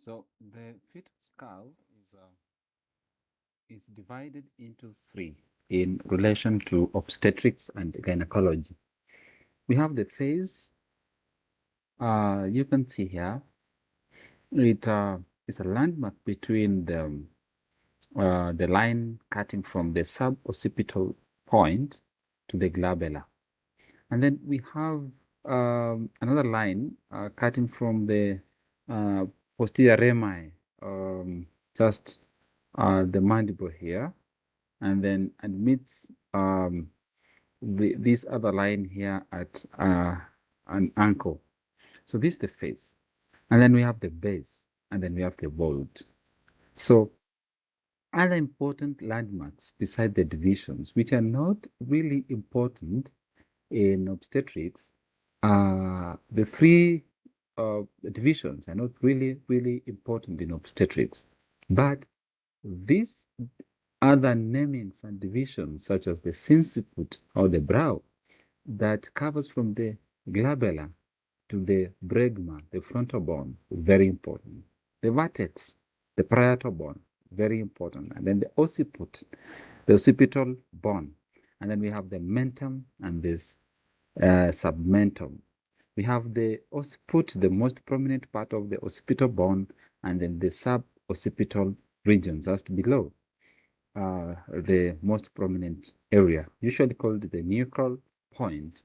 So the fetal skull is divided into three in relation to obstetrics and gynecology. We have the phase. You can see here. It is a landmark between the line cutting from the suboccipital point to the glabella, and then we have another line cutting from the posterior rami, just the mandible here, and then admits this other line here at an ankle. So this is the face, and then we have the base, and then we have the vault. So other important landmarks beside the divisions, which are not really important in obstetrics, the three divisions are not really important in obstetrics, but these other namings and divisions, such as the sinciput or the brow, that covers from the glabella to the bregma, the frontal bone, very important. The vertex, the parietal bone, very important. And then the occiput, the occipital bone. And then we have the mentum and this submentum. We have the occiput, the most prominent part of the occipital bone, and then the suboccipital region just below the most prominent area, usually called the nuchal point.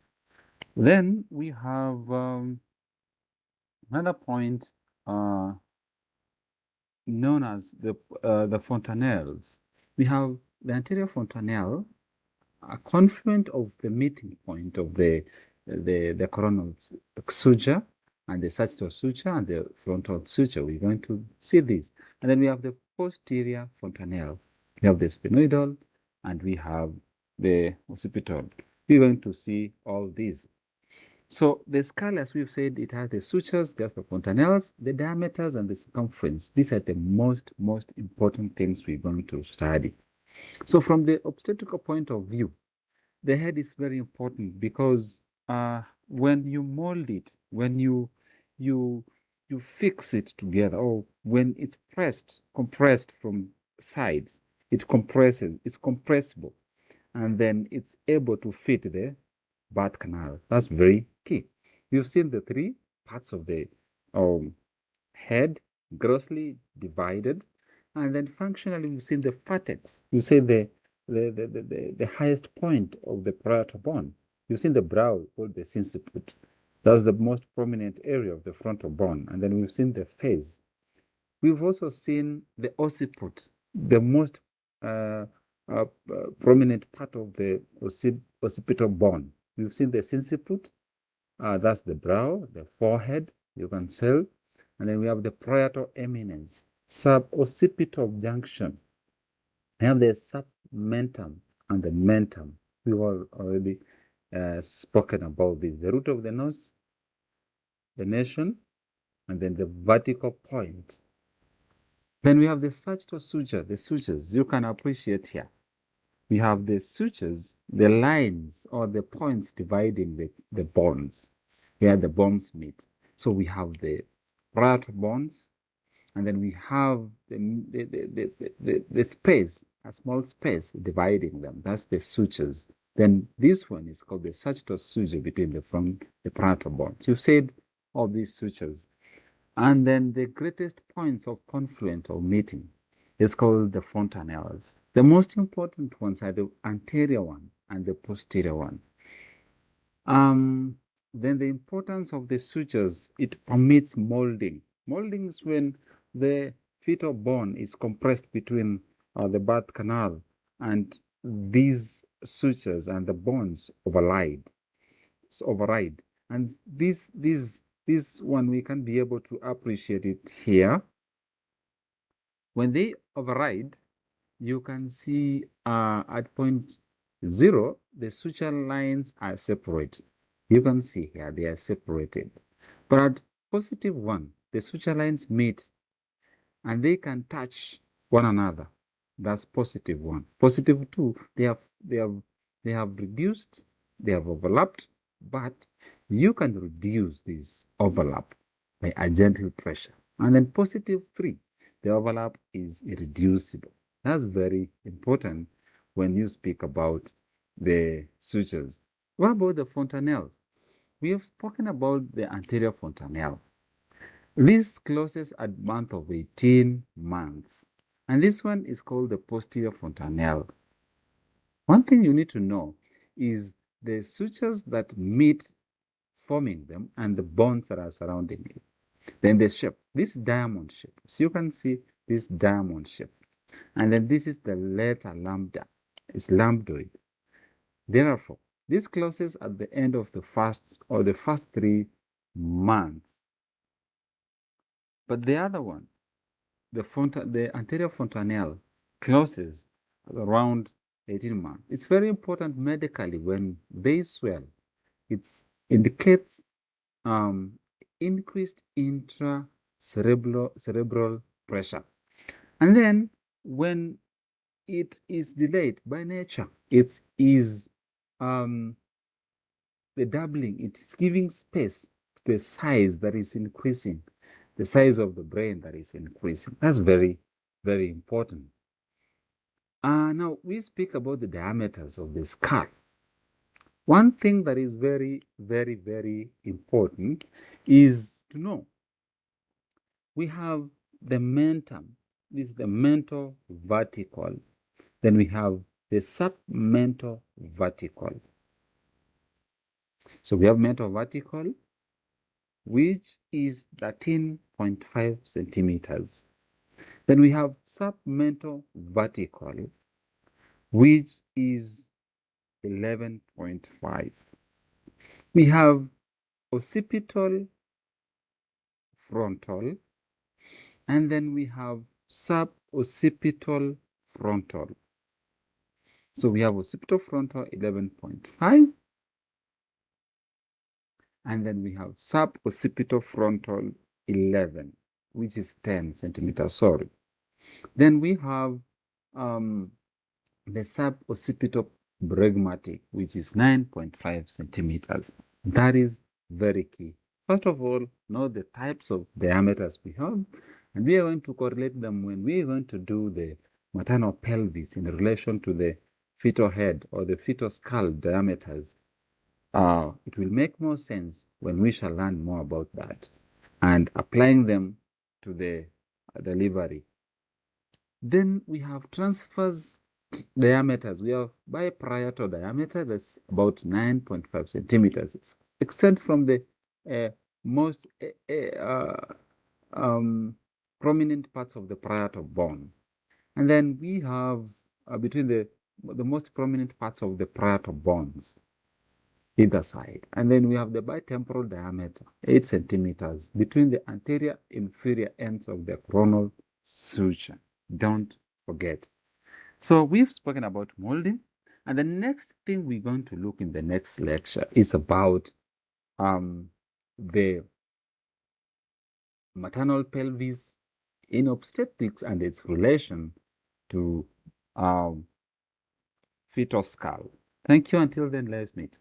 Then we have another point known as the fontanelles. We have the anterior fontanelle, a confluent of the meeting point of the coronal suture and the sagittal suture and the frontal suture. We're going to see this. And then we have the posterior fontanelle. We have the sphenoidal and we have the occipital. We're going to see all these. So the skull, as we've said, it has the sutures, there's the fontanelles, the diameters, and the circumference. These are the most important things we're going to study. So from the obstetrical point of view, the head is very important because when you mold it, when you fix it together, or when it's compressed from sides, it compresses, it's compressible, and then it's able to fit the birth canal. That's very key. You've seen the three parts of the head grossly divided, and then functionally you've seen the vertex. You see the highest point of the parietal bone. You've seen the brow called the sinciput. That's the most prominent area of the frontal bone. And then we've seen the face. We've also seen the occiput, the most prominent part of the occipital bone. We've seen the sinciput, that's the brow, the forehead, you can tell. And then we have the parietal eminence, suboccipital junction. We have the submentum and the mentum. We've already spoken about this. The root of the nose, the nation, and then the vertical point. Then we have the sagittal suture, the sutures you can appreciate here. We have the sutures, the lines or the points dividing the bones, where the bones meet. So we have the parietal bones, and then we have the space, a small space dividing them. That's the sutures. Then this one is called the sagittal suture between the parietal bones. You've said all these sutures. And then the greatest points of confluence or meeting is called the fontanelles. The most important ones are the anterior one and the posterior one. Then the importance of the sutures, it permits molding. Molding is when the fetal bone is compressed between the birth canal and these sutures and the bones override. And this one, we can be able to appreciate it here. When they override, you can see at point 0, the suture lines are separated. You can see here they are separated. But at positive 1, the suture lines meet and they can touch one another. That's positive 1. Positive 2, they have reduced, they have overlapped, but you can reduce this overlap by a gentle pressure. And then positive 3, the overlap is irreducible. That's very important when you speak about the sutures. What about the fontanelle? We have spoken about the anterior fontanelle. This closes at month of 18 months. And this one is called the posterior fontanelle. One thing you need to know is the sutures that meet forming them and the bones that are surrounding it. Then the shape, this diamond shape. So you can see this diamond shape. And then this is the letter lambda. It's lambdoid. Therefore, this closes at the end of the first 3 months. But the other one, the anterior fontanelle, closes around 18 months. It's very important medically when they swell. It indicates increased intracerebral pressure. And then when it is delayed by nature, it is the doubling, it is giving space to the size that is increasing, the size of the brain that is increasing. That's very, very important. Now we speak about the diameters of the skull. One thing that is very, very, very important is to know we have the mentum. This is the mental vertical. Then we have the submental vertical. So we have mental vertical, which is 13.5 centimeters. Then we have submental vertical, which is 11.5. We have occipital frontal, and then we have suboccipital frontal. So we have occipital frontal 11.5, and then we have suboccipital frontal 11, which is 10 centimeters, sorry. Then we have the suboccipital bregmatic, which is 9.5 centimeters. That is very key. First of all, know the types of diameters we have, and we are going to correlate them when we are going to do the maternal pelvis in relation to the fetal head or the fetal skull diameters. It will make more sense when we shall learn more about that and applying them to the delivery. Then we have transverse diameters. We have biparietal diameter, that's about 9.5 centimeters. It extends from the most prominent parts of the parietal bone. And then we have between the most prominent parts of the parietal bones either side. And then we have the bitemporal diameter, 8 centimeters, between the anterior inferior ends of the coronal suture. Don't forget. So we've spoken about molding, and the next thing we're going to look in the next lecture is about the maternal pelvis in obstetrics and its relation to fetal skull. Thank you. Until then, let's meet.